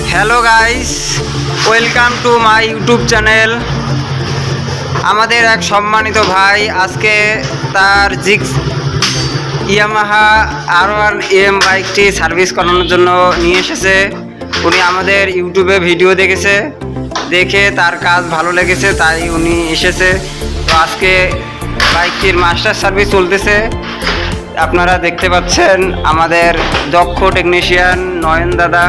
Hello guys, welcome to my YouTube channel. আমাদের এক সম্মানিত ভাই আজকে তার জিক্স ইয়ামাহা R1M বাইকটি সার্ভিস করানোর জন্য নিয়ে এসেছে। উনি আমাদের ইউটিউবে ভিডিও দেখে তার কাজ ভালো লেগেছে, তাই উনি এসেছে। তো আজকে বাইকটির মাস্টার সার্ভিস চলতেছে। আপনারা দেখতে পাচ্ছেন আমাদের দক্ষ টেকনিশিয়ান নয়ন দাদা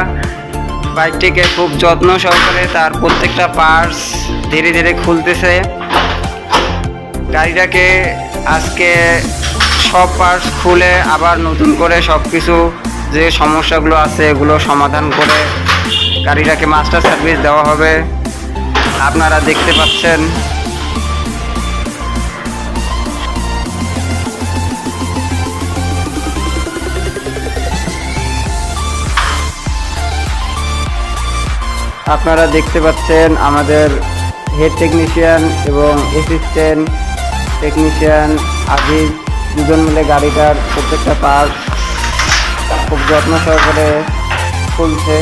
বাইকটিকে খুব যত্ন সহকারে তার প্রত্যেকটা পার্টস ধীরে ধীরে খুলতেছে। গাড়িটাকে আজকে সব পার্টস খুলে আবার নতুন করে সব কিছু যে সমস্যাগুলো আছে এগুলো সমাধান করে গাড়িটাকে মাস্টার সার্ভিস দেওয়া হবে। আপনারা দেখতে পাচ্ছেন আমাদের হেড টেকনিশিয়ান এবং অ্যাসিস্ট্যান্ট টেকনিশিয়ান আজিজ দুজন মিলে গাড়িটার প্রত্যেকটা পার্ট খুব যত্ন সহকারে খুলছে।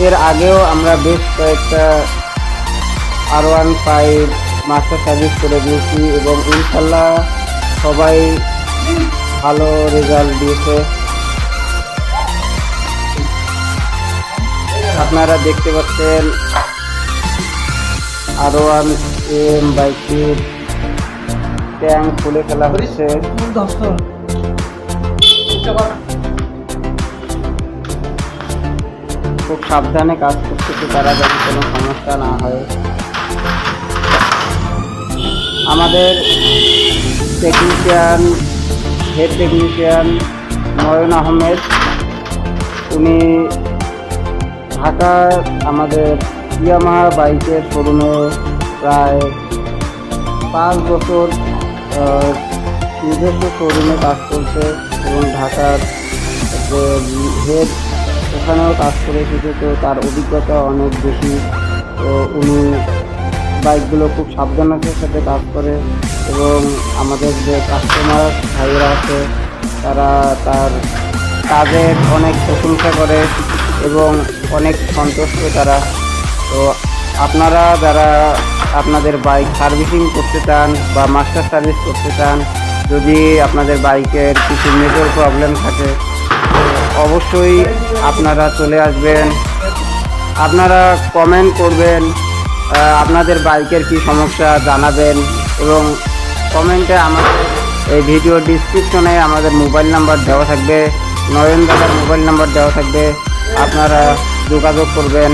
এর আগেও আমরা বেশ কয়েকটা R15 মাস্টার সার্ভিস করে দিয়েছি এবং ইনশাল্লাহ সবাই ভালো রেজাল্ট দিয়েছে। আপনারা দেখতে পাচ্ছেন R1M বাইকটির ট্যাঙ্ক খুলে ফেলা হচ্ছে। খুব সাবধানে কাজ করতেছে তারা, যাতে কোনো সমস্যা না হয়। আমাদের হেড টেকনিশিয়ান নয়ন আহমেদ, উনি ঢাকার আমাদের ইয়ামাহা বাইকের শোরুমে প্রায় 5 বছর নিজস্ব শোরুমে কাজ করছে এবং ঢাকার যে হেড ওখানেও কাজ করে এসেছে। তো তার অভিজ্ঞতা অনেক বেশি। তো উনি বাইকগুলো খুব সাবধানতার সাথে কাজ করে এবং আমাদের যে কাস্টমার ভাইয়েরা আছে তারা তার কাজের অনেক প্রশংসা করে এবং অনেক সন্তুষ্ট তারা। তো আপনারা যারা আপনাদের বাইক সার্ভিসিং করতে চান বা মাস্টার সার্ভিস করতে চান, যদি আপনাদের বাইকের কিছু মেজর প্রবলেম থাকে তো অবশ্যই আপনারা চলে আসবেন। আপনারা কমেন্ট করবেন, আপনাদের বাইকের কি সমস্যা জানাবেন এবং কমেন্টে আমাদের এই ভিডিও ডিসক্রিপশনে আমাদের মোবাইল নাম্বার দেওয়া থাকবে, নয়ন দাদার মোবাইল নাম্বার দেওয়া থাকবে। আপনারা যোগাযোগ করবেন।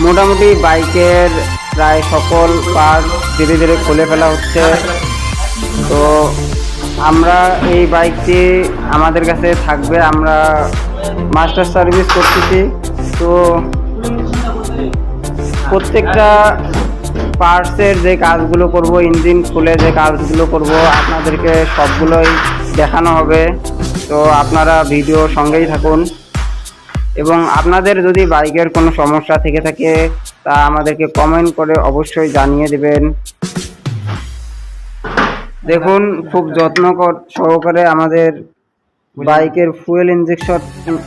মোটামুটি বাইকের প্রায় সকল পার্ট ধীরে ধীরে খুলে ফেলা হচ্ছে। তো আমরা এই বাইকটি আমাদের কাছে থাকবে, আমরা মাস্টার সার্ভিস করতেছি। তো প্রত্যেকটা পার্টসের যে কাজগুলো করব, ইঞ্জিন খুলে যে কাজগুলো করব, আপনাদেরকে সবগুলোই দেখানো হবে। তো আপনারা ভিডিও সঙ্গেই থাকুন এবং আপনাদের যদি বাইকের কোনো সমস্যা থেকে থাকে তা আমাদেরকে কমেন্ট করে অবশ্যই জানিয়ে দেবেন। দেখুন খুব যত্ন সহকারে আমাদের বাইকের ফুয়েল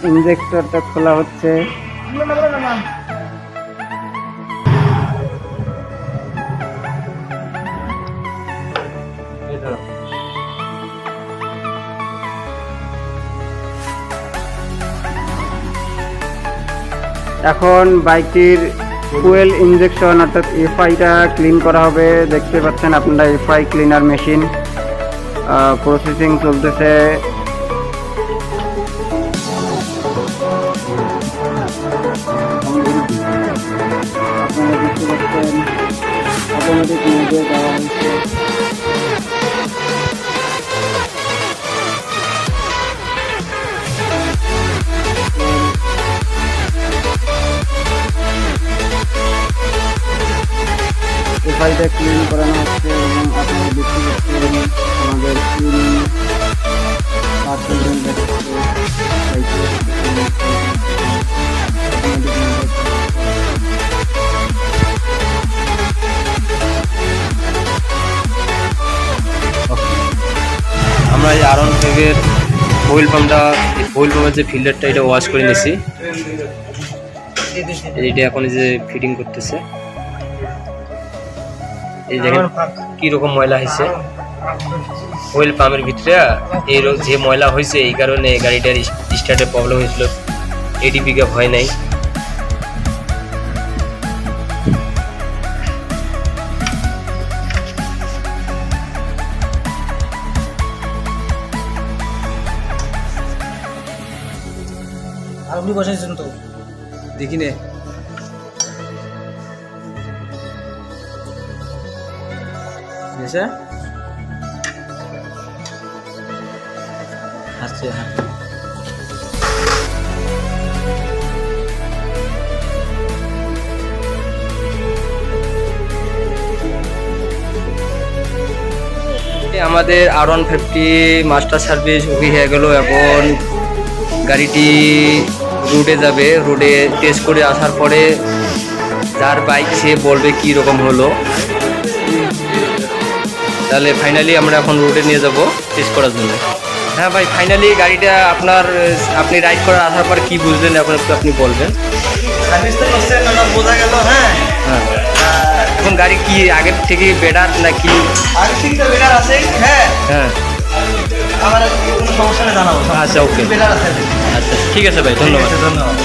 ইঞ্জেক্টরটা খোলা হচ্ছে। এখন বাইকটির ফুয়েল ইঞ্জেকশন অর্থাৎ এফআইটা ক্লিন করা হবে। দেখতে পাচ্ছেন আপনারা এফআই ক্লিনার মেশিন প্রসেসিং চলতেছে। আপনারা দেখতে পাচ্ছেন অটোমেটিক মোডে দেওয়া হয়েছে। এফআইটা ক্লিন করানো হচ্ছে এবং আপনারা দেখতে পাচ্ছেন আমাদের ক্লিনিং পার্সেন্ট দেখাচ্ছে। আমরা এই R1 থেকে পাম্পের অয়েল পাম্পের যে ফিল্টারটা এটা ওয়াশ করে নিছি। এইটা এখন এই যে ফিটিং করতেছে। এই দেখেন কি রকম ময়লা হয়েছে অয়েল পাম্পের ভিতরে। এই যে ময়লা হয়েছে এই কারণে গাড়িটার স্টার্টের প্রবলেম হয়েছিল, এডি পিক আপ হয় নাই। আপনি বসাইছেন তো দেখি নে। আচ্ছা আমাদের R150 মাস্টার সার্ভিস ওকে হয়ে গেল। এখন গাড়িটি রোডে যাবে। রোডে টেস্ট করে আসার পরে যার বাইক সে বলবে কি রকম হলো। তাহলে ফাইনালি আমরা এখন রোডে নিয়ে যাব টেস্ট করার জন্য। হ্যাঁ ভাই, ফাইনালি গাড়িটা আপনি রাইড করে আসার পর কি বুঝলেন এখন একটু আপনি বলবেন। সার্ভিস তো করছেন না, বোঝা গেল। হ্যাঁ হ্যাঁ, এখন গাড়ি কি আগের থেকে বেটার নাকি? আগের থেকে তো বেটার আছে। হ্যাঁ হ্যাঁ, আমার কোনো সমস্যা নেই, জানাবো। আচ্ছা ওকে, বেটার আছে। আচ্ছা ঠিক আছে ভাই, ধন্যবাদ। ধন্যবাদ।